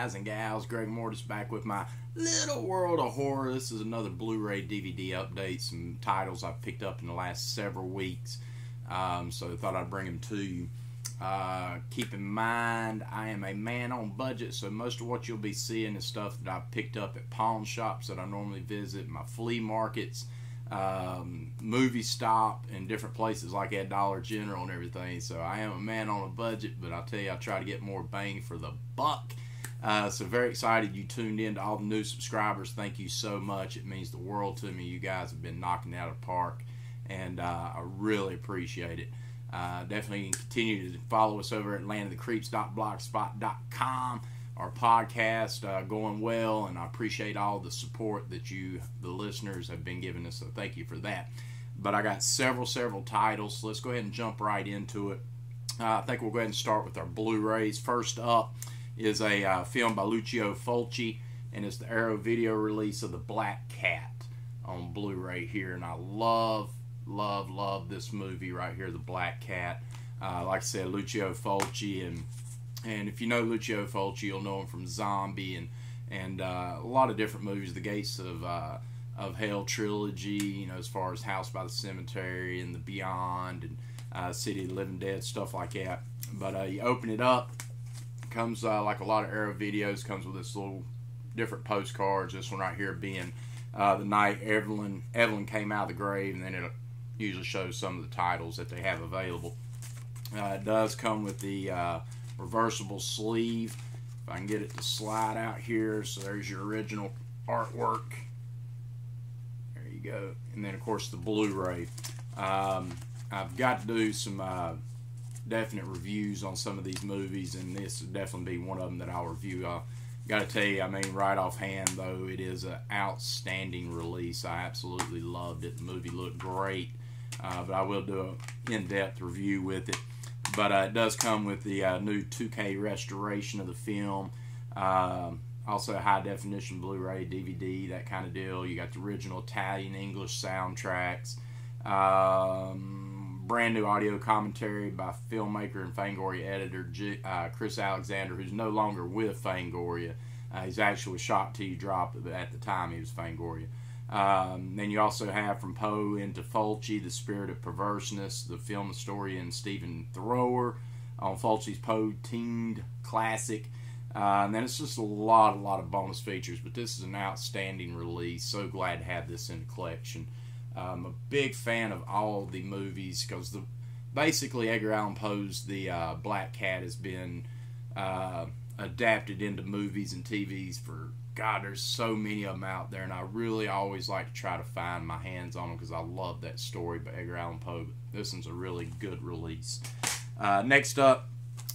guys and gals. Greg Mortis back with my little world of horror. This is another Blu-ray DVD update. Some titles I've picked up in the last several weeks. So I thought I'd bring them to you. Keep in mind, I am a man on budget, so most of what you'll be seeing is stuff that I've picked up at pawn shops that I normally visit, my flea markets, movie stop, and different places like at Dollar General and everything. So I am a man on a budget, but I'll tell you, I try to get more bang for the buck. So very excited you tuned in. To all the new subscribers, thank you so much. It means the world to me. You guys have been knocking it out of the park, and I really appreciate it. Definitely continue to follow us over at landofthecreeps.blogspot.com. Our podcast going well, and I appreciate all the support that you, the listeners, have been giving us, so thank you for that. But I got several titles, so let's go ahead and jump right into it. I think we'll go ahead and start with our Blu-rays. First up is a film by Lucio Fulci, and it's the Arrow video release of The Black Cat on Blu-ray here, and I love this movie right here, The Black Cat. Like I said, Lucio Fulci, and if you know Lucio Fulci, you'll know him from Zombie and a lot of different movies, the Gates of Hell trilogy, you know, as far as House by the Cemetery and The Beyond and City of the Living Dead, stuff like that. But you open it up, comes like a lot of Arrow videos, comes with this little different postcards. This one right here being the night Evelyn came out of the grave, and then it usually shows some of the titles that they have available. It does come with the reversible sleeve. If I can get it to slide out here, so there's your original artwork. There you go. And then of course the Blu-ray. I've got to do some definite reviews on some of these movies, and this would definitely be one of them that I'll review. Got to tell you, I mean, right offhand though, it is an outstanding release. I absolutely loved it. The movie looked great, but I will do an in-depth review with it. But it does come with the new 2K restoration of the film. Also a high-definition Blu-ray, DVD, that kind of deal. You got the original Italian, English soundtracks. Brand new audio commentary by filmmaker and Fangoria editor Chris Alexander, who's no longer with Fangoria. He's actually shot till you drop it, but at the time he was Fangoria. Then you also have From Poe into Fulci, The Spirit of Perverseness, the film historian Stephen Thrower on Fulci's Poe-themed classic. And then it's just a lot of bonus features, but this is an outstanding release. So glad to have this in the collection. I'm a big fan of all the movies because basically Edgar Allan Poe's The Black Cat has been adapted into movies and TVs for, God, there's so many of them out there, and I really always like to try to find my hands on them because I love that story by Edgar Allan Poe. This one's a really good release. Next up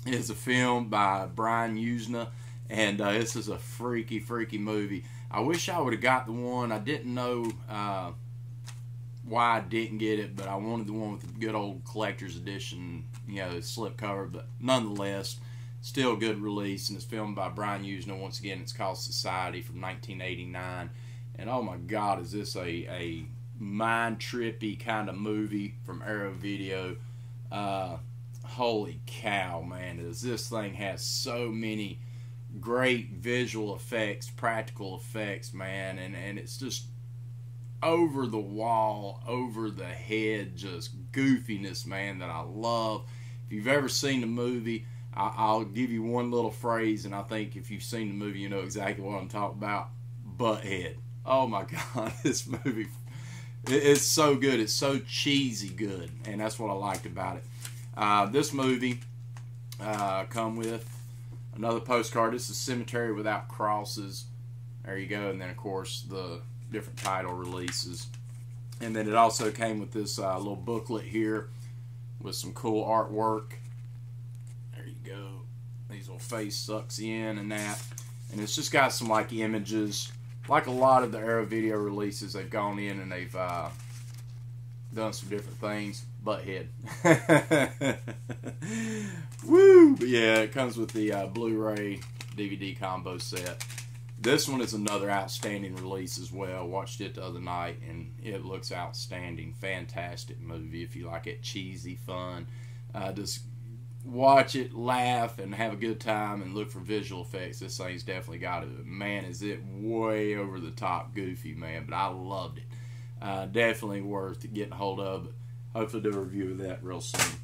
is a film by Brian Usna, and this is a freaky movie. I wish I would have got the one. I didn't know why I didn't get it, but I wanted the one with the good old collector's edition, you know, slipcover, but nonetheless, still a good release, and it's filmed by Brian Usna. Once again, it's called Society from 1989, and oh my God, is this a mind-trippy kind of movie from Arrow Video. Holy cow, man, this thing has so many great visual effects, practical effects, man, and it's just over the wall, over the head, just goofiness, man, that I love. If you've ever seen the movie, I'll give you one little phrase, and I think if you've seen the movie, you know exactly what I'm talking about. Butthead. Oh my God, this movie, it's so good. It's so cheesy good, and that's what I liked about it. This movie come with another postcard. This is Cemetery Without Crosses. There you go, and then of course the different title releases. And then it also came with this little booklet here with some cool artwork. There you go. These little face sucks in and that. And it's just got some like images. Like a lot of the Arrow video releases, they've gone in and they've done some different things. Butthead. Woo! But yeah, it comes with the Blu-ray DVD combo set. This one is another outstanding release as well. Watched it the other night, and it looks outstanding. Fantastic movie if you like it. Cheesy, fun. Just watch it, laugh, and have a good time, and look for visual effects. This thing's definitely got it. Man, is it way over the top goofy, man, but I loved it. Definitely worth getting a hold of, but hopefully do a review of that real soon.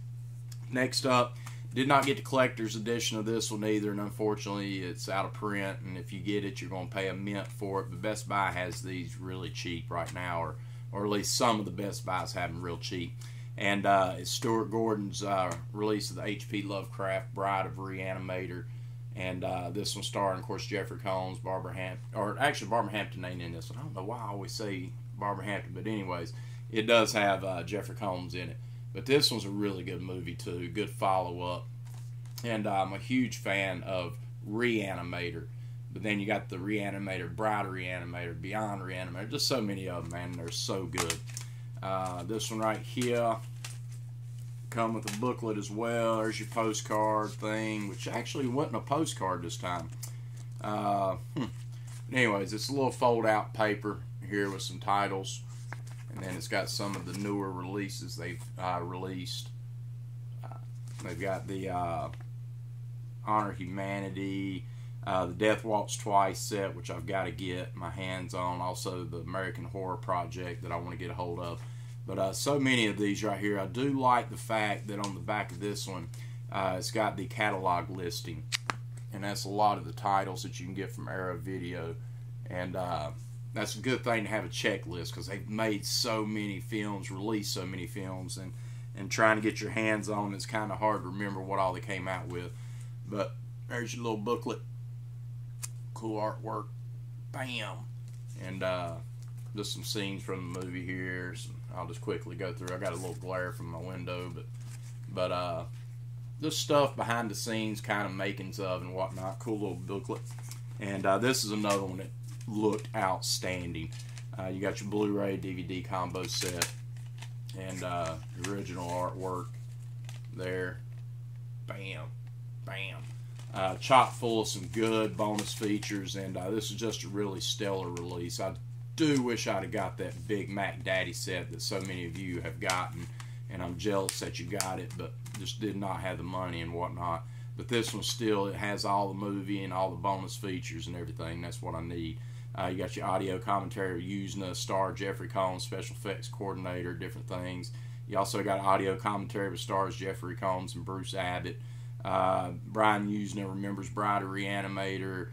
Next up, did not get the collector's edition of this one either, and unfortunately it's out of print, and if you get it, you're going to pay a mint for it. But Best Buy has these really cheap right now, or at least some of the Best Buys have them real cheap. And it's Stuart Gordon's release of the H.P. Lovecraft Bride of Reanimator. And this one starring, of course, Jeffrey Combs, Barbara Hampton. Or actually, Barbara Hampton ain't in this one. I don't know why I always say Barbara Hampton. But anyways, it does have Jeffrey Combs in it. But this one's a really good movie, too. Good follow-up. And I'm a huge fan of Reanimator. But then you got the Reanimator, Bride of Reanimator, Beyond Reanimator. Just so many of them, man. They're so good. This one right here come with a booklet as well. There's your postcard thing, which actually wasn't a postcard this time. Anyways, it's a little fold-out paper here with some titles, and then it's got some of the newer releases they've released. They've got the Honor Humanity, the Death Waltz Twice set, which I've got to get my hands on. Also, the American Horror Project that I want to get a hold of. But so many of these right here. I do like the fact that on the back of this one, it's got the catalog listing. And that's a lot of the titles that you can get from Arrow Video. And that's a good thing to have a checklist, because they've made so many films, released so many films, and trying to get your hands on it's kind of hard to remember what all they came out with. But there's your little booklet. Cool artwork. Bam. And just some scenes from the movie here. So I'll just quickly go through. I got a little glare from my window, but just stuff behind the scenes, kind of makings of and whatnot. Cool little booklet. And this is another one that looked outstanding. You got your Blu-ray DVD combo set, and the original artwork there. Bam, bam. Chock full of some good bonus features, and this is just a really stellar release. I do wish I'd have got that Big Mac Daddy set that so many of you have gotten, and I'm jealous that you got it, but just did not have the money and whatnot. But this one still, it has all the movie and all the bonus features and everything. That's what I need. You got your audio commentary using a star Jeffrey Combs, special effects coordinator, different things. You also got audio commentary with stars Jeffrey Combs and Bruce Abbott. Brian Usna remembers Bride of Reanimator.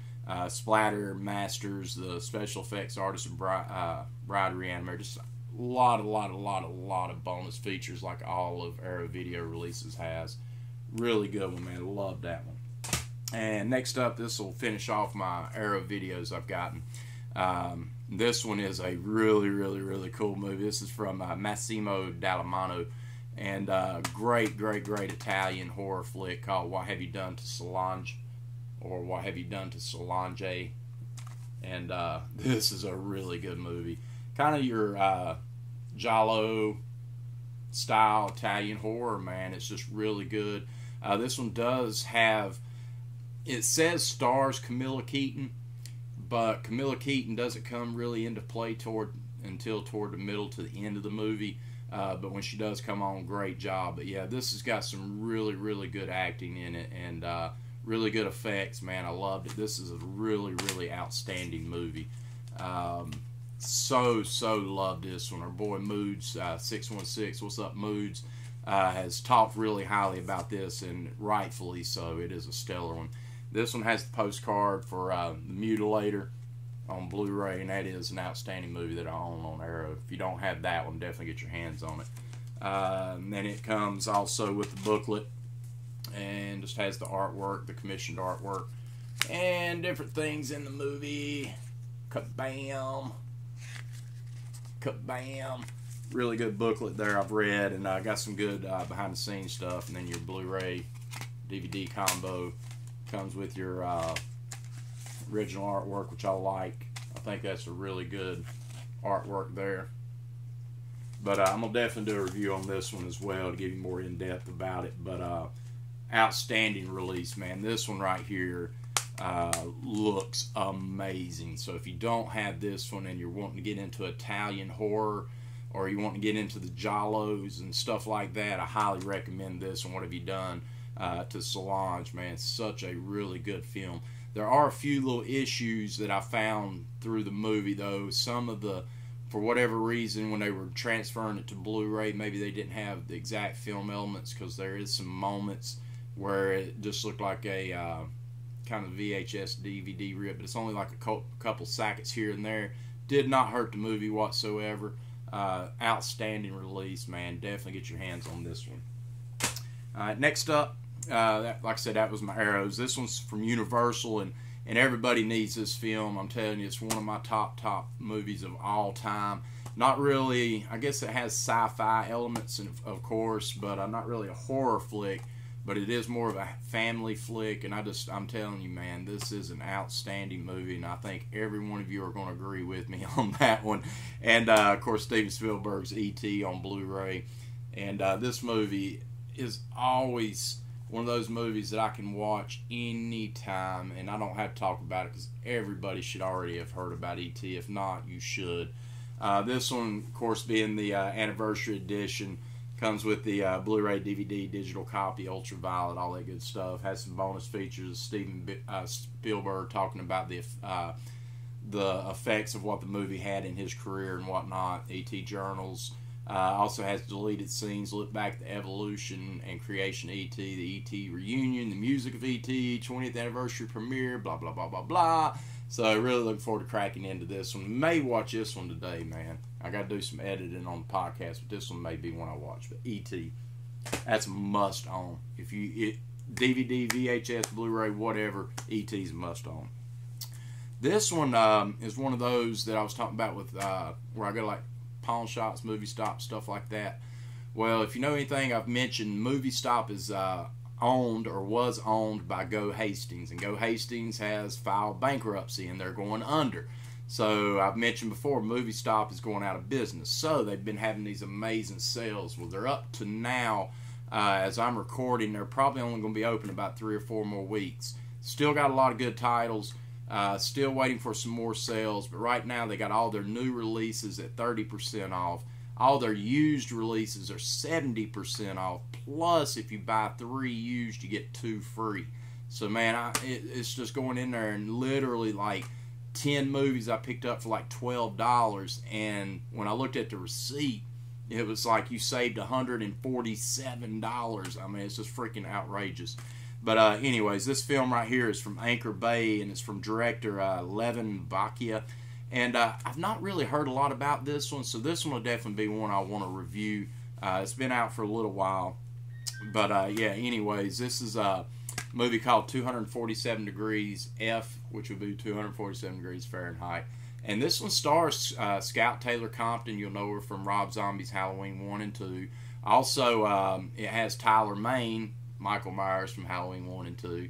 Splatter Masters, the special effects artist of Bride of Reanimator. Just a lot of bonus features, like all of Arrow Video releases has. Really good one, man. Love that one. And next up, this will finish off my Arrow videos I've gotten. This one is a really cool movie. This is from Massimo Dallamano, and great Italian horror flick called What Have You Done to Solange, or What Have You Done to Solange? And this is a really good movie. Kind of your giallo style Italian horror, man. It's just really good. This one does have, it says stars Camilla Keaton, but Camilla Keaton doesn't come really into play until toward the middle to the end of the movie. But when she does come on, great job. But yeah, this has got some really good acting in it, and really good effects, man. I loved it. This is a really outstanding movie. So loved this one. Our boy Moods 616, what's up, Moods, has talked really highly about this, and rightfully so. It is a stellar one. This one has the postcard for The Mutilator on Blu-ray, and that is an outstanding movie that I own on Arrow. If you don't have that one, definitely get your hands on it. And then it comes also with the booklet, and just has the artwork, the commissioned artwork, and different things in the movie. Kabam. Really good booklet there I've read, and I got some good behind the scenes stuff. And then your Blu-ray DVD combo comes with your original artwork, which I like. I think that's a really good artwork there. But I'm going to definitely do a review on this one as well to give you more in-depth about it. But outstanding release, man. This one right here looks amazing. So if you don't have this one and you're wanting to get into Italian horror, or you want to get into the giallos and stuff like that, I highly recommend this one. What Have You Done? to Solange, man. Such a really good film. There are a few little issues that I found through the movie, though. Some of the, for whatever reason, when they were transferring it to Blu-ray, maybe they didn't have the exact film elements, because there is some moments where it just looked like a kind of VHS DVD rip, but it's only like a couple seconds here and there. Did not hurt the movie whatsoever. Outstanding release, man. Definitely get your hands on this one. Next up, like I said, that was my Arrows. This one's from Universal, and everybody needs this film. I'm telling you, it's one of my top movies of all time. Not really, I guess it has sci-fi elements, of course, but not really a horror flick. But it is more of a family flick, and I'm telling you, man, this is an outstanding movie, and I think every one of you are going to agree with me on that one. And, of course, Steven Spielberg's E.T. on Blu-ray. And this movie is always one of those movies that I can watch anytime, and I don't have to talk about it because everybody should already have heard about E.T. If not, you should. This one, of course, being the anniversary edition, comes with the Blu-ray, DVD, digital copy, ultraviolet, all that good stuff. Has some bonus features. Steven Spielberg talking about the effects of what the movie had in his career and whatnot. E.T. journals. Also has deleted scenes, look back at the evolution and creation of E.T., the E.T. reunion, the music of E.T., 20th anniversary premiere, blah, blah, blah, blah, blah. So I really look forward to cracking into this one. May watch this one today, man. I got to do some editing on the podcast, but this one may be one I watch. But E.T., that's a must own. If you DVD, VHS, Blu-ray, whatever, E.T.'s a must own. This one is one of those that I was talking about with where I go like pawn shops, movie stops, stuff like that. Well, if you know anything, I've mentioned Movie Stop is owned or was owned by Go Hastings, and Go Hastings has filed bankruptcy and they're going under. So I've mentioned before, Movie Stop is going out of business. So they've been having these amazing sales. Well, they're up to now, as I'm recording, they're probably only going to be open about 3 or 4 more weeks. Still got a lot of good titles. Still waiting for some more sales, but right now they got all their new releases at 30% off. All their used releases are 70% off. Plus, if you buy 3 used, you get 2 free. So, man, it's just going in there and literally like 10 movies I picked up for like $12. And when I looked at the receipt, it was like you saved $147. I mean, it's just freaking outrageous. But anyways, this film right here is from Anchor Bay, and it's from director Levin Bachia. And I've not really heard a lot about this one, so this one will definitely be one I want to review. It's been out for a little while. But yeah, anyways, this is a movie called 247 Degrees F, which would be 247 degrees Fahrenheit. And this one stars Scout Taylor Compton. You'll know her from Rob Zombie's Halloween 1 and 2. Also, it has Tyler Mane, Michael Myers from Halloween 1 and 2.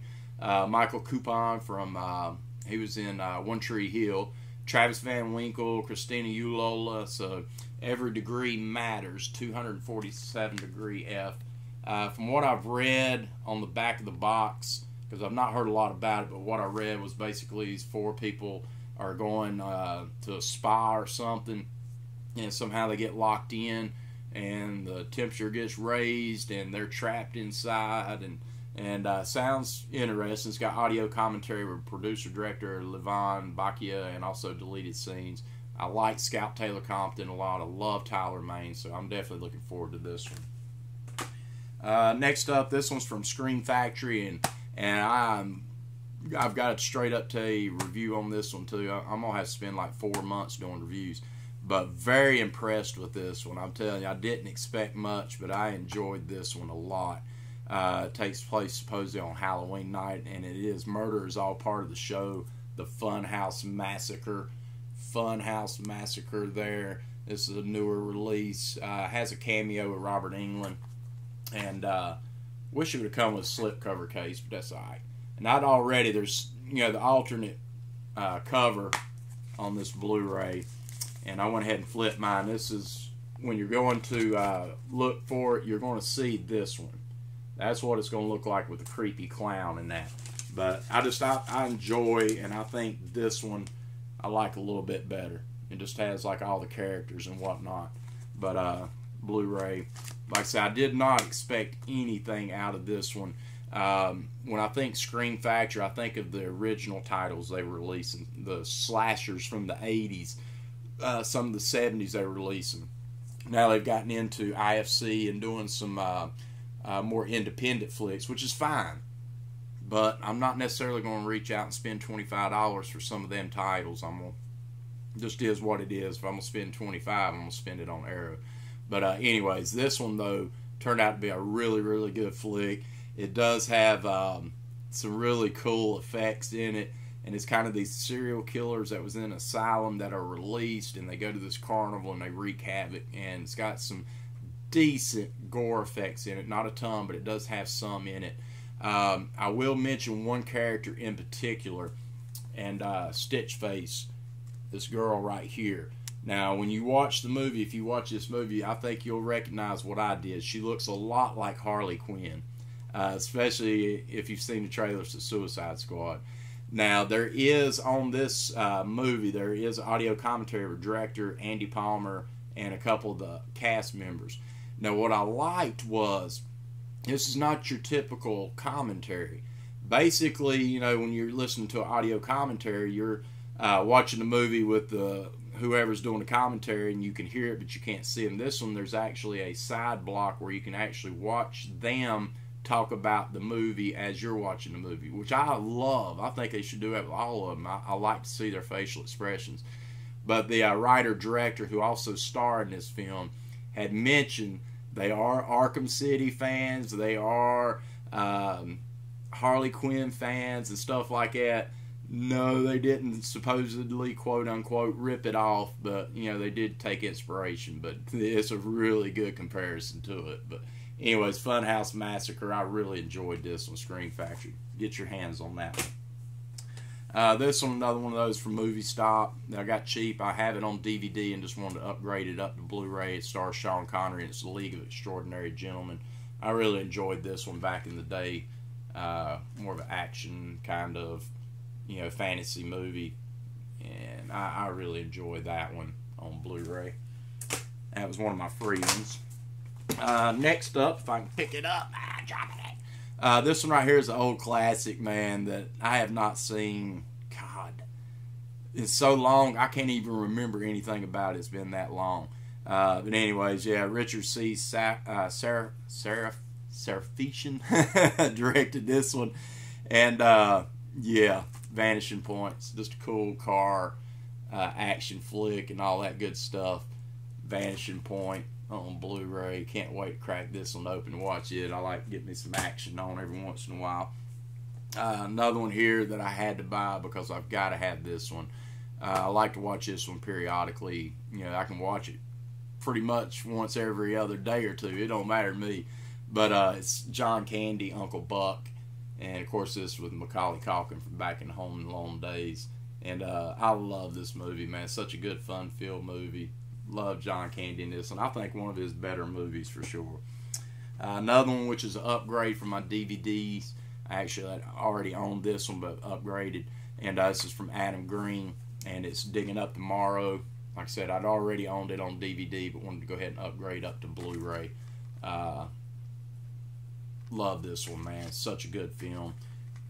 Michael Coupon from, he was in One Tree Hill. Travis Van Winkle, Christina Ulola. So every degree matters. 247 degree F. From what I've read on the back of the box, because I've not heard a lot about it, but what I read was basically these 4 people are going to a spa or something, and somehow they get locked in, and the temperature gets raised, and they're trapped inside, and sounds interesting. It's got audio commentary with producer-director Levin Bachia, and also deleted scenes. I like Scout Taylor Compton a lot. I love Tyler Mane, so I'm definitely looking forward to this one. Next up, this one's from Screen Factory, and I've got a straight up tell you review on this one too. I'm gonna have to spend like 4 months doing reviews, but very impressed with this one. I'm telling you, I didn't expect much, but I enjoyed this one a lot. It takes place supposedly on Halloween night, and it is Murder Is All Part of the Show, the Funhouse Massacre. Funhouse Massacre there. This is a newer release. Has a cameo with Robert Englund. And wish it would have come with a slipcover case, but that's alright. And I'd already, there's, the alternate cover on this Blu-ray, and I went ahead and flipped mine. This is, when you're going to look for it, you're going to see this one. That's what it's going to look like with the creepy clown and that. But I enjoy, and I think this one I like a little bit better. It just has like all the characters and whatnot. But Blu-ray, like I said, I did not expect anything out of this one. When I think Scream Factory, I think of the original titles they were releasing, the slashers from the 80s, some of the 70s they were releasing. Now they've gotten into IFC and doing some more independent flicks, which is fine. But I'm not necessarily going to reach out and spend $25 for some of them titles. Just is what it is. If I'm going to spend $25, I'm going to spend it on Arrow. But anyways, this one, though, turned out to be a really, really good flick. It does have some really cool effects in it, and it's kind of these serial killers that was in an asylum that are released, and they go to this carnival and they wreak havoc, and it's got some decent gore effects in it. Not a ton, but it does have some in it. I will mention one character in particular, and Stitch Face, this girl right here. Now, when you watch the movie, if you watch this movie, I think you'll recognize what I did. She looks a lot like Harley Quinn. Especially if you've seen the trailers to Suicide Squad. Now, there is on this movie, there is audio commentary with director Andy Palmer and a couple of the cast members. Now, what I liked was, this is not your typical commentary. Basically, you know, when you're listening to an audio commentary, you're watching the movie with whoever's doing the commentary, and you can hear it, but you can't see them. This one, there's actually a side block where you can actually watch them talk about the movie as you're watching the movie, which I love. I think they should do that with all of them. I like to see their facial expressions. But the writer-director who also starred in this film had mentioned they are Arkham City fans, they are Harley Quinn fans and stuff like that. No, they didn't supposedly, quote-unquote, rip it off, but, you know, they did take inspiration. But it's a really good comparison to it. But anyways, Funhouse Massacre, I really enjoyed this one, Scream Factory. Get your hands on that one. This one, another one of those from Movie Stop that I got cheap. I have it on DVD and just wanted to upgrade it up to Blu-ray. It stars Sean Connery and it's The League of Extraordinary Gentlemen. I really enjoyed this one back in the day. More of an action kind of, you know, fantasy movie. And I really enjoyed that one on Blu-ray. That was one of my free ones. Next up, if I can pick it up, this one right here is an old classic, man, that I have not seen. God, it's so long, I can't even remember anything about it. It's been that long. But anyways, yeah, Richard C. Serafian directed this one. And, yeah, Vanishing Points. Just a cool car, action flick and all that good stuff. Vanishing Point on Blu-ray. Can't wait to crack this one open and watch it. I like getting me some action on every once in a while. Another one here that I had to buy because I've got to have this one. I like to watch this one periodically. You know, I can watch it pretty much once every other day or two. It don't matter to me. But it's John Candy, Uncle Buck. And, of course, this with Macaulay Culkin from back in the Home Alone days. And I love this movie, man. It's such a good, fun-filled movie. Love John Candy in this one. I think one of his better movies for sure. Another one, which is an upgrade from my DVDs. Actually, I already owned this one, but upgraded. And this is from Adam Green, and it's Digging Up Tomorrow. Like I said, I'd already owned it on DVD, but wanted to go ahead and upgrade up to Blu-ray. Love this one, man. It's such a good film.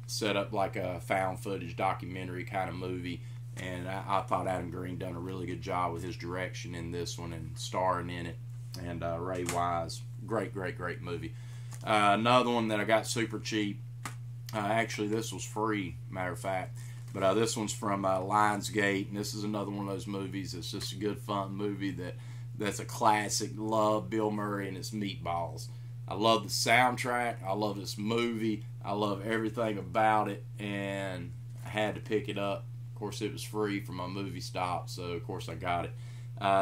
Set up like a found footage documentary kind of movie. And I thought Adam Green done a really good job with his direction in this one and starring in it. And Ray Wise, great, great, great movie. Another one that I got super cheap. Actually, this was free, matter of fact. But this one's from Lionsgate. And this is another one of those movies that's just a good, fun movie that's a classic. Love Bill Murray and his Meatballs. I love the soundtrack. I love this movie. I love everything about it. And I had to pick it up. Of course, it was free from my Movie Stop, so of course I got it.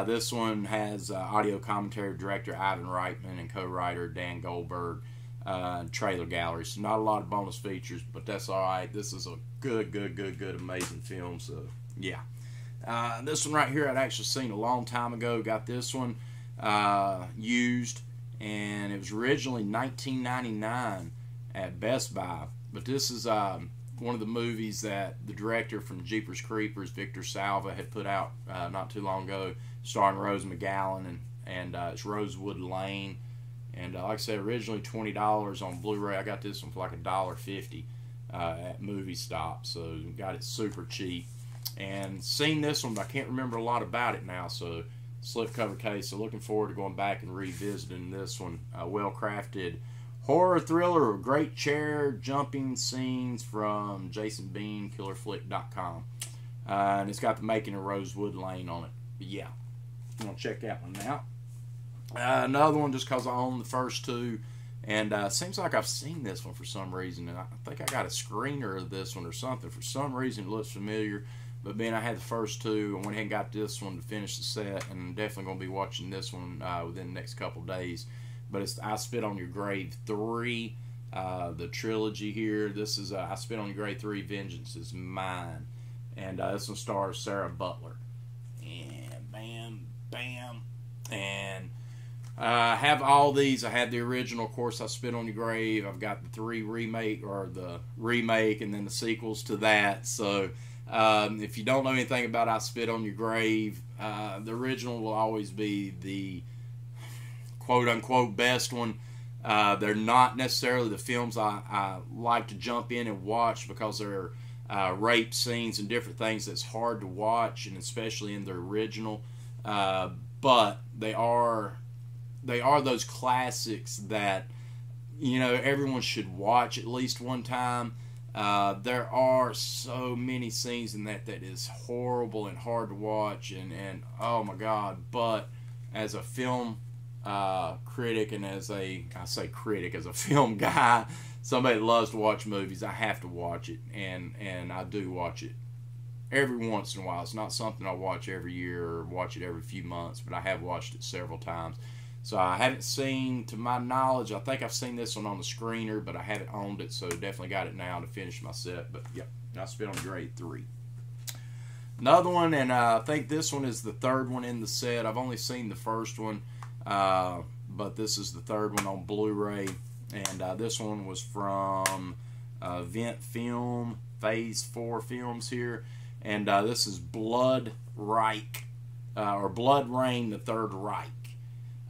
This one has audio commentary director Ivan Reitman and co-writer Dan Goldberg, trailer gallery. So not a lot of bonus features, but that's all right. This is a good, amazing film. So yeah, this one right here I'd actually seen a long time ago. Got this one used, and it was originally $19.99 at Best Buy. But this is one of the movies that the director from Jeepers Creepers, Victor Salva, had put out not too long ago, starring Rose McGowan, and it's Rosewood Lane. And like I said, originally $20 on Blu-ray. I got this one for like $1.50 at Movie Stop, so got it super cheap. And seen this one, but I can't remember a lot about it now. So slipcover case. So looking forward to going back and revisiting this one. Well-crafted horror thriller with great chair jumping scenes from Jason Bean, KillerFlick.com. And it's got the making of Rosewood Lane on it. But yeah, I'm going to check that one out. Another one just because I own the first two. And seems like I've seen this one for some reason. And I think I got a screener of this one or something. For some reason it looks familiar. But being I had the first two, I went ahead and got this one to finish the set. And I'm definitely going to be watching this one within the next couple days. But it's I Spit on Your Grave 3. The trilogy here. This is I Spit on Your Grave 3, Vengeance is Mine. And this one stars Sarah Butler. And bam, bam. And I have all these. I had the original, of course, I Spit on Your Grave. I've got the 3 remake, or the remake, and then the sequels to that. So if you don't know anything about I Spit on Your Grave, the original will always be the quote-unquote best one. They're not necessarily the films I like to jump in and watch, because they're rape scenes and different things that's hard to watch, and especially in the original. But they are those classics that, you know, everyone should watch at least one time. There are so many scenes in that is horrible and hard to watch, and oh my God. But as a film critic, and as a film guy, somebody that loves to watch movies, I have to watch it, and I do watch it every once in a while. It's not something I watch every year or watch it every few months, but I have watched it several times. So I haven't seen, to my knowledge, I think I've seen this one on the screener, but I haven't owned it, so definitely got it now to finish my set. But yep, I Spit on Your Grave 3. Another one, and I think this one is the third one in the set. I've only seen the first one, but this is the third one on Blu-ray. And this one was from Vent Film, Phase 4 Films here. And this is Blood Reich, or Blood Rain, the Third Reich.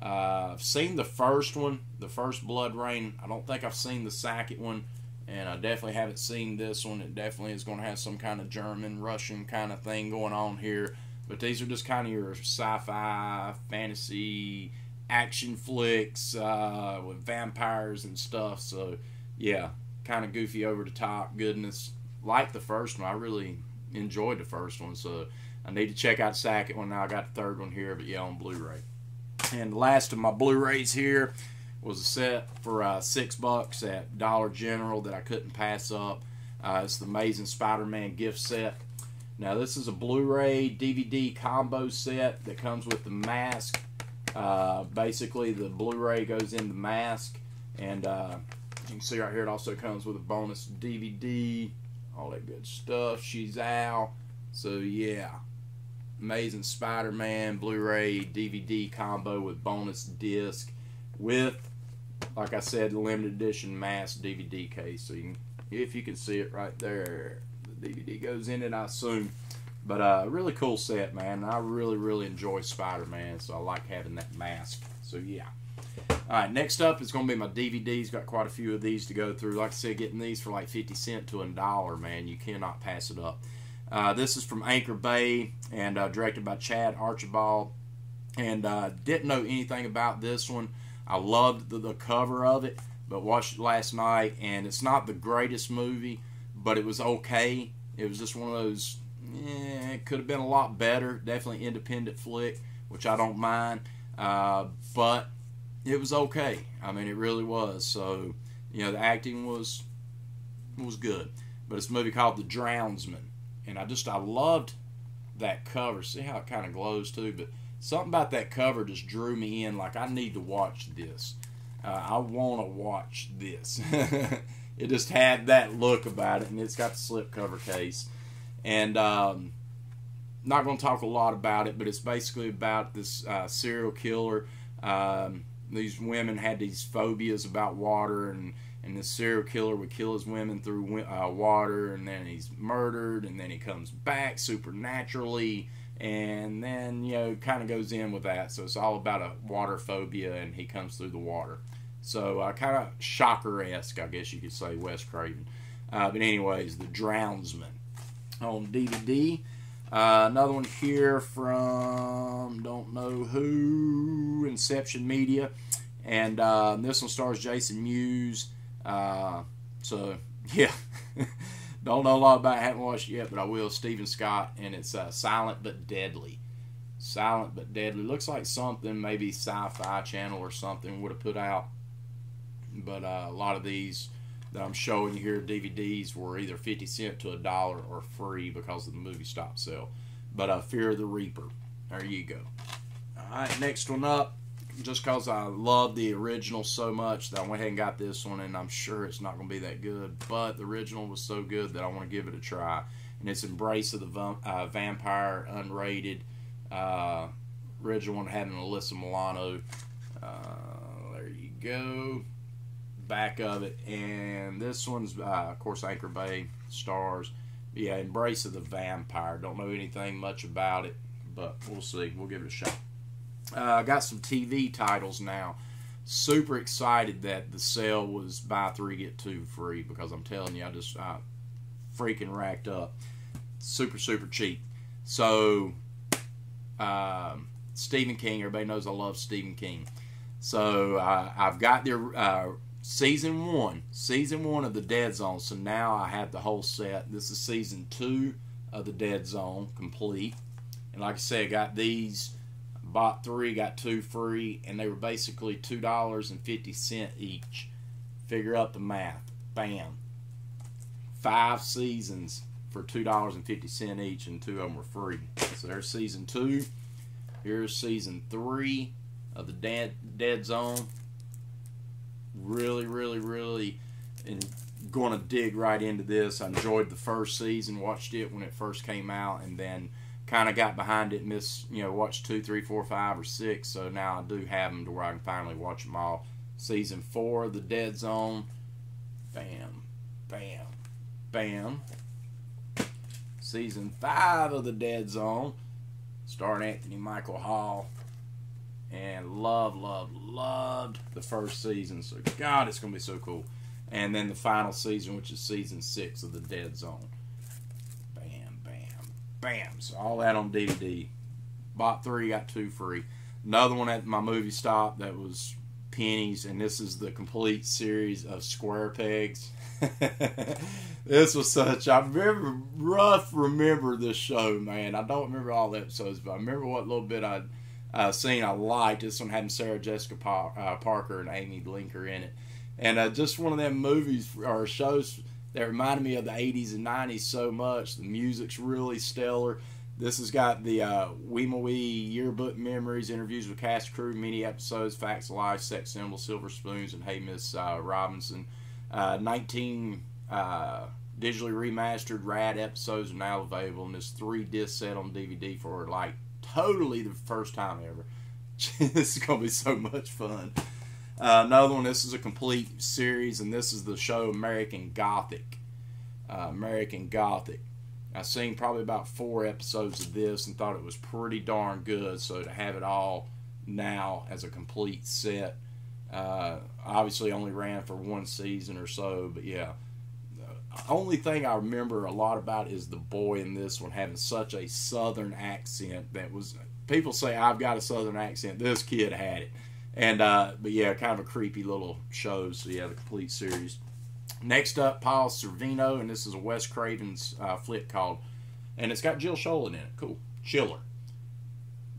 I've seen the first one, the first Blood Rain. I don't think I've seen the second one, and I definitely haven't seen this one. It definitely is going to have some kind of German, Russian kind of thing going on here. But these are just kind of your sci-fi, fantasy, action flicks with vampires and stuff. So, yeah, kind of goofy, over the top goodness. Like the first one, I really enjoyed the first one. So, I need to check out the second one. Now I got the third one here, but yeah, on Blu-ray. And the last of my Blu-rays here was a set for $6 at Dollar General that I couldn't pass up. It's the Amazing Spider-Man gift set. Now this is a Blu-ray DVD combo set that comes with the mask. Basically the Blu-ray goes in the mask, and you can see right here it also comes with a bonus DVD, all that good stuff. She's out. So yeah, Amazing Spider-Man Blu-ray DVD combo with bonus disc with, like I said, the limited edition mask DVD case. So you can, if you can see it right there, the DVD goes in it, I assume. But really cool set, man. I really enjoy Spider-Man, so I like having that mask. So yeah. Alright, next up is going to be my DVDs. Got quite a few of these to go through. Like I said, getting these for like 50 cents to $1, man. You cannot pass it up. This is from Anchor Bay, and directed by Chad Archibald. And didn't know anything about this one. I loved the cover of it, but watched it last night, and it's not the greatest movie, but it was okay. It was just one of those, it could have been a lot better. Definitely independent flick, which I don't mind, but it was okay. I mean, it really was. So, you know, the acting was good. But it's a movie called The Drownsman. And I loved that cover. See how it kind of glows too? But something about that cover just drew me in. Like, I need to watch this. I want to watch this. It just had that look about it. And it's got the slipcover case. And not going to talk a lot about it, but it's basically about this serial killer. These women had these phobias about water, and this serial killer would kill his women through water, and then he's murdered, and then he comes back supernaturally, and then, you know, kind of goes in with that. So it's all about a water phobia, and he comes through the water. So kind of Shocker-esque, I guess you could say, Wes Craven. But anyways, The Drownsman on DVD. Another one here from don't know who, Inception Media, and this one stars Jason Mewes. So yeah, don't know a lot about it, haven't watched it yet, but I will. Stephen Scott, and it's Silent but Deadly. Silent but Deadly. Looks like something maybe Sci-Fi Channel or something would have put out, but a lot of these that I'm showing you here, DVDs, were either 50 cents to $1 or free because of the movie stop sale. But Fear of the Reaper. There you go. Alright, next one up. Just because I love the original so much that I went ahead and got this one, and I'm sure it's not going to be that good, but the original was so good that I want to give it a try. And it's Embrace of the Vampire, unrated. Original one having Alyssa Milano. There you go. Back of it, and this one's of course Anchor Bay stars. Yeah, Embrace of the Vampire. Don't know anything much about it, but we'll see. We'll give it a shot. I got some TV titles now. Super excited that the sale was buy 3 get 2 free, because I'm telling you, I just freaking racked up. Super cheap. So Stephen King. Everybody knows I love Stephen King. So I've got the Season 1 of the Dead Zone. So now I have the whole set. This is Season 2 of the Dead Zone complete. And like I said, I got these. Bought 3, got 2 free, and they were basically $2.50 each. Figure out the math. Bam. 5 seasons for $2.50 each, and 2 of them were free. So there's Season 2. Here's Season 3 of the Dead Zone. Really going to dig right into this. I enjoyed the first season, watched it when it first came out, and then kind of got behind it, watched 2, 3, 4, 5, or 6. So now I do have them to where I can finally watch them all. Season 4 of the Dead Zone. Bam, bam, bam. Season 5 of the Dead Zone, starring Anthony Michael Hall. And loved the first season. So, God, it's going to be so cool. And then the final season, which is Season 6 of the Dead Zone. Bam, bam, bam. So, all that on DVD. Bought 3, got 2 free. Another one at my movie stop that was pennies. And this is the complete series of Square Pegs. This was such... I remember this show, man. I don't remember all the episodes, but I remember what little bit I'd scene I liked. This one had Sarah Jessica Parker and Amy Blinker in it, and just one of them movies or shows that reminded me of the 80s and 90s so much. The music's really stellar. This has got the Wee yearbook memories, interviews with cast crew, mini episodes, facts of life, sex symbols, silver spoons, and Hey Miss Robinson. 19 digitally remastered rad episodes are now available in this 3-disc set on DVD for like totally the first time ever. This is going to be so much fun. Another one, this is a complete series, and this is the show American Gothic. American Gothic. I've seen probably about 4 episodes of this and thought it was pretty darn good, so to have it all now as a complete set, obviously only ran for 1 season or so, but yeah. The only thing I remember a lot about is the boy in this one having such a southern accent that was, people say I've got a southern accent. This kid had it. And, but yeah, kind of a creepy little show. So yeah, the complete series. Next up, Paul Sorvino, and this is a Wes Craven's flick called, and it's got Jill Schoelen in it. Cool. Chiller.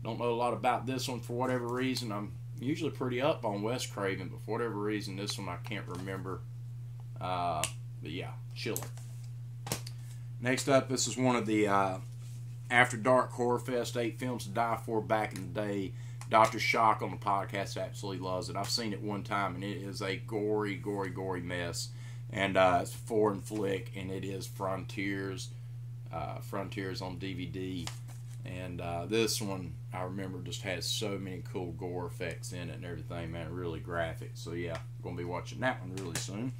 Don't know a lot about this one for whatever reason. I'm usually pretty up on Wes Craven, but for whatever reason, this one I can't remember. But yeah, Chiller. Next up, this is one of the After Dark Horror Fest 8 films to die for back in the day. Dr. Shock on the podcast absolutely loves it. I've seen it one time, and it is a gory mess. And it's a foreign flick, and it is Frontiers. Frontiers on DVD. And this one, I remember, just has so many cool gore effects in it and everything, man. Really graphic. So yeah, I'm going to be watching that one really soon.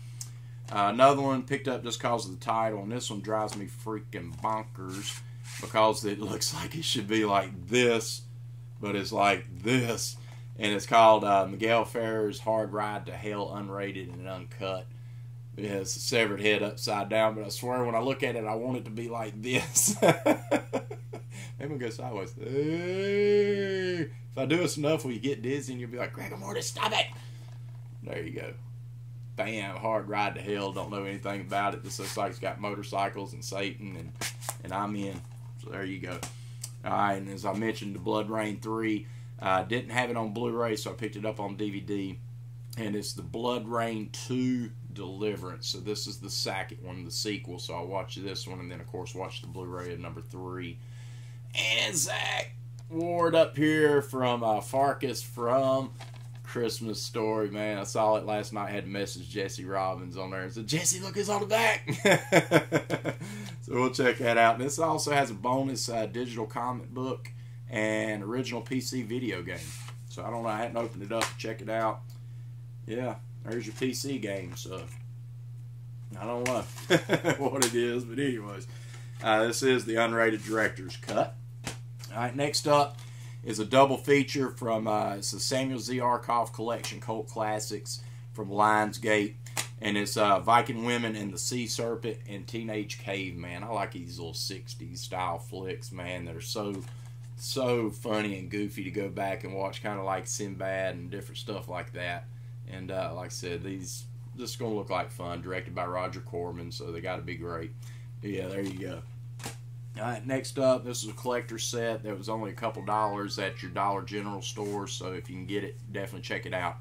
Another one picked up just because of the title, and this one drives me freaking bonkers. because it looks like it should be like this, but it's like this. And it's called Miguel Ferrer's Hard Ride to Hell, unrated and uncut. Yeah, it's a severed head upside down, but I swear when I look at it, I want it to be like this. Maybe go sideways. Hey. If I do this enough, will you get dizzy and you'll be like, Greg Mortis, stop it. There you go. Bam, Hard Ride to Hell. Don't know anything about it. This looks like it's got motorcycles and Satan, and I'm in. So there you go. All right, and as I mentioned, the Blood Rain 3. Didn't have it on Blu-ray, so I picked it up on DVD. And it's the Blood Rain 2 Deliverance. So this is the second one, the sequel. So I'll watch this one, and then, of course, watch the Blu-ray of number 3. And Zach Ward up here from Farkas from Christmas Story, man. I saw it last night. I had to message Jesse Robbins on there and said, Jesse, look, it's on the back. So we'll check that out. And this also has a bonus digital comic book and original PC video game. So I don't know. I hadn't opened it up to check it out. Yeah, there's your PC game. So I don't know what it is, but anyways, this is the unrated director's cut. All right, next up is a double feature from it's the Samuel Z. Arkoff Collection Cult Classics from Lionsgate, and it's Viking Women and the Sea Serpent and Teenage Caveman. I like these little 60s style flicks, man. They're so funny and goofy to go back and watch, kind of like Sinbad and different stuff like that. And like I said, these just gonna look like fun. Directed by Roger Corman, so they got to be great. But yeah, there you go. All right, next up, this is a collector set that was only a couple dollars at your Dollar General store, so if you can get it, definitely check it out.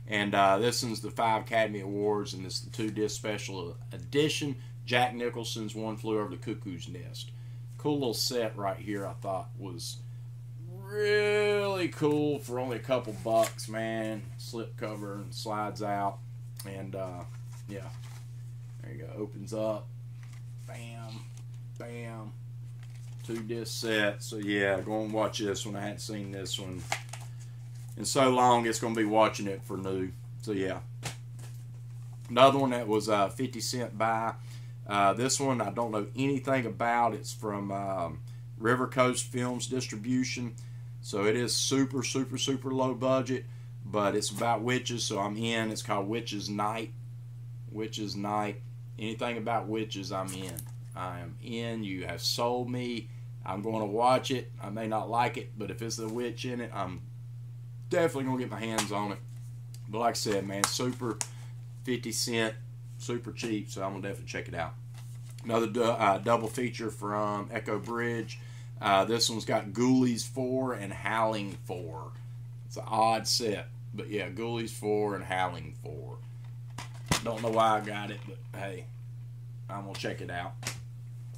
And this one's the 5 Academy Awards, and this is the 2-disc special edition. Jack Nicholson's One Flew Over the Cuckoo's Nest. Cool little set right here, I thought was really cool for only a couple bucks, man. Slip cover and slides out, and yeah, there you go. Opens up, bam, bam. 2-disc set. So yeah, go and watch this one. I hadn't seen this one in so long. It's going to be watching it for new. So yeah, another one that was 50 cent buy. This one I don't know anything about. It's from River Coast Films Distribution. So it is super low budget, but it's about witches, so I'm in. It's called Witches Night. Witches Night. Anything about witches, I'm in. I am in. You have sold me. I'm going to watch it. I may not like it, but if it's a witch in it, I'm definitely going to get my hands on it. But like I said, man, super 50 cent, super cheap, so I'm going to definitely check it out. Another double feature from Echo Bridge. This one's got Ghoulies 4 and Howling 4. It's an odd set, but yeah, Ghoulies 4 and Howling 4. Don't know why I got it, but hey, I'm going to check it out.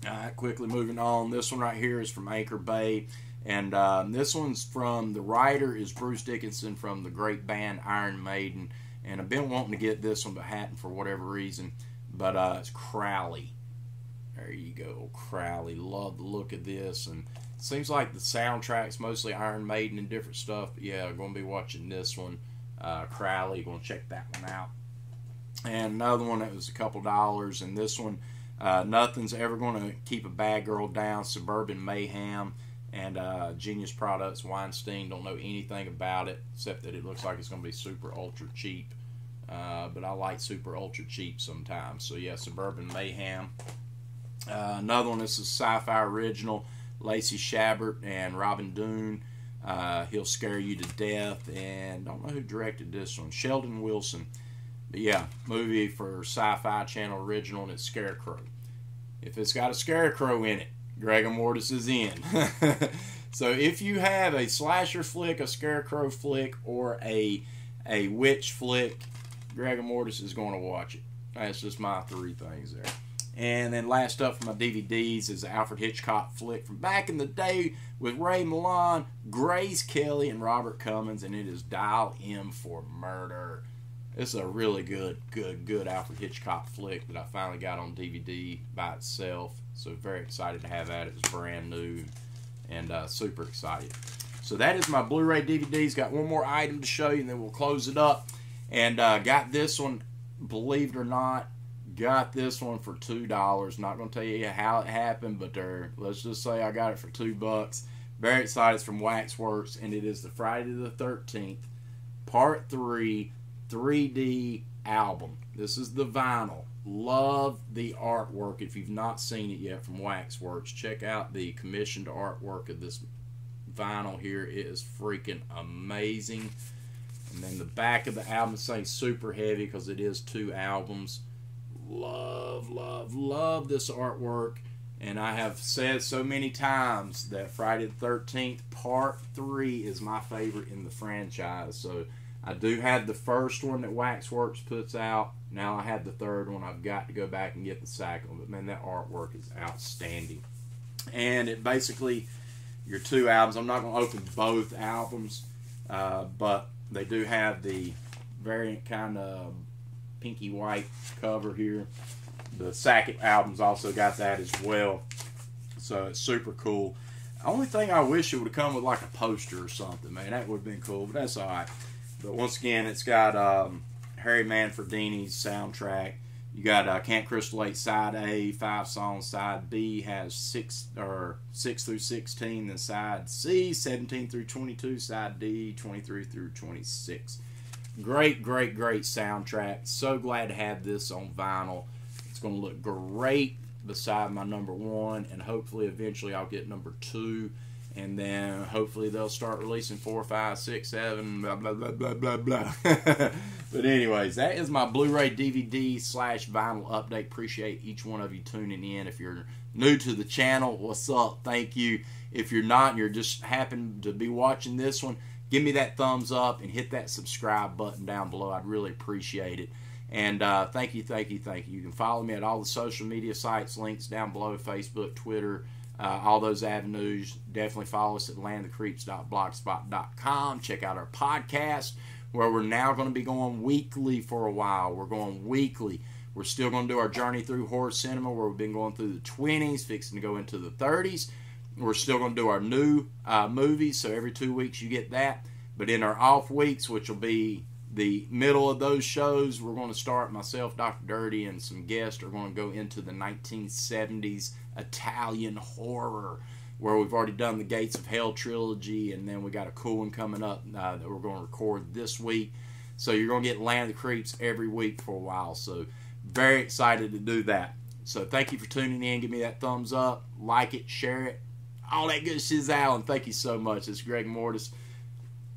Alright, quickly moving on. This one right here is from Anchor Bay. And this one's from, the writer is Bruce Dickinson from the great band Iron Maiden. And I've been wanting to get this one, but hadn't for whatever reason. But it's Crowley. There you go, Crowley. Love the look of this. And it seems like the soundtrack's mostly Iron Maiden and different stuff. But yeah, I'm going to be watching this one. Crowley, going to check that one out. And another one that was a couple dollars. And this one, Nothing's Ever Going to Keep a Bad Girl Down, Suburban Mayhem, and Genius Products, Weinstein. Don't know anything about it, except that it looks like it's going to be super ultra cheap. But I like super ultra cheap sometimes. So yeah, Suburban Mayhem. Another one, this is Sci-Fi Original, Lacey Chabert and Robin Doon. He'll Scare You to Death, and don't know who directed this one, Sheldon Wilson. But yeah, movie for Sci-Fi Channel Original, and it's Scarecrow. If it's got a scarecrow in it, Greg Mortis is in. So if you have a slasher flick, a scarecrow flick, or a witch flick, Greg Mortis is going to watch it. That's just my 3 things there. And then last up for my DVDs is the Alfred Hitchcock flick from back in the day with Ray Milland, Grace Kelly, and Robert Cummins, and it is Dial M for Murder. It's a really good Alfred Hitchcock flick that I finally got on DVD by itself. So very excited to have that. It was brand new and super excited. So that is my Blu-ray DVDs. Got one more item to show you and then we'll close it up. And got this one, believe it or not, Got this one for $2. Not going to tell you how it happened, but let's just say I got it for $2. Very excited. It's from Waxworks, and it is the Friday the 13th Part 3 3D album. This is the vinyl. Love the artwork. If you've not seen it yet from Waxworks, check out the commissioned artwork of this vinyl here. It is freaking amazing. And then the back of the album is saying super heavy because it is 2 albums. Love, love, love this artwork. And I have said so many times that Friday the 13th Part 3 is my favorite in the franchise. So I do have the first one that Waxworks puts out. Now I have the third one. I've got to go back and get the second one. But man, that artwork is outstanding. And it basically, your 2 albums. I'm not going to open both albums. But they do have the variant kind of pinky white cover here. The second album's also got that as well. So it's super cool. Only thing I wish it would have come with like a poster or something, man. That would have been cool, but that's alright. But once again, it's got Harry Manfredini's soundtrack. You got Camp Crystal 8 side A, 5 songs. Side B has 6 through 16. Then side C, 17 through 22. Side D, 23 through 26. Great, great, great soundtrack. So glad to have this on vinyl. It's going to look great beside my number 1, and hopefully eventually I'll get number 2, and then hopefully they'll start releasing 4, 5, 6, 7, blah, blah, blah, blah, blah, blah. But anyways, that is my Blu-ray DVD / vinyl update. Appreciate each one of you tuning in. If you're new to the channel, what's up? Thank you. If you're not and you're just happen to be watching this one, give me that thumbs up and hit that subscribe button down below. I'd really appreciate it. And thank you, thank you, thank you. You can follow me at all the social media sites, links down below, Facebook, Twitter, all those avenues. Definitely follow us at landofthecreeps.blogspot.com. Check out our podcast, where we're now going to be going weekly for a while. We're going weekly. We're still going to do our journey through horror cinema, where we've been going through the 20s, fixing to go into the 30s. We're still going to do our new movies, so every 2 weeks you get that. But in our off weeks, which will be the middle of those shows, we're going to start, myself, Dr. Dirty, and some guests are going to go into the 1970s Italian horror, where we've already done the Gates of Hell trilogy, and then we got a cool one coming up that we're going to record this week. So you're going to get Land of the Creeps every week for a while. So very excited to do that. So thank you for tuning in. Give me that thumbs up, like it, share it, all that good shit, Alan. Thank you so much. It's Greg Mortis.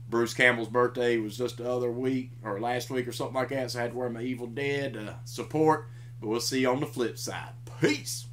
Bruce Campbell's birthday was just the other week, or last week or something like that, so I had to wear my Evil Dead support. But we'll see you on the flip side. Peace.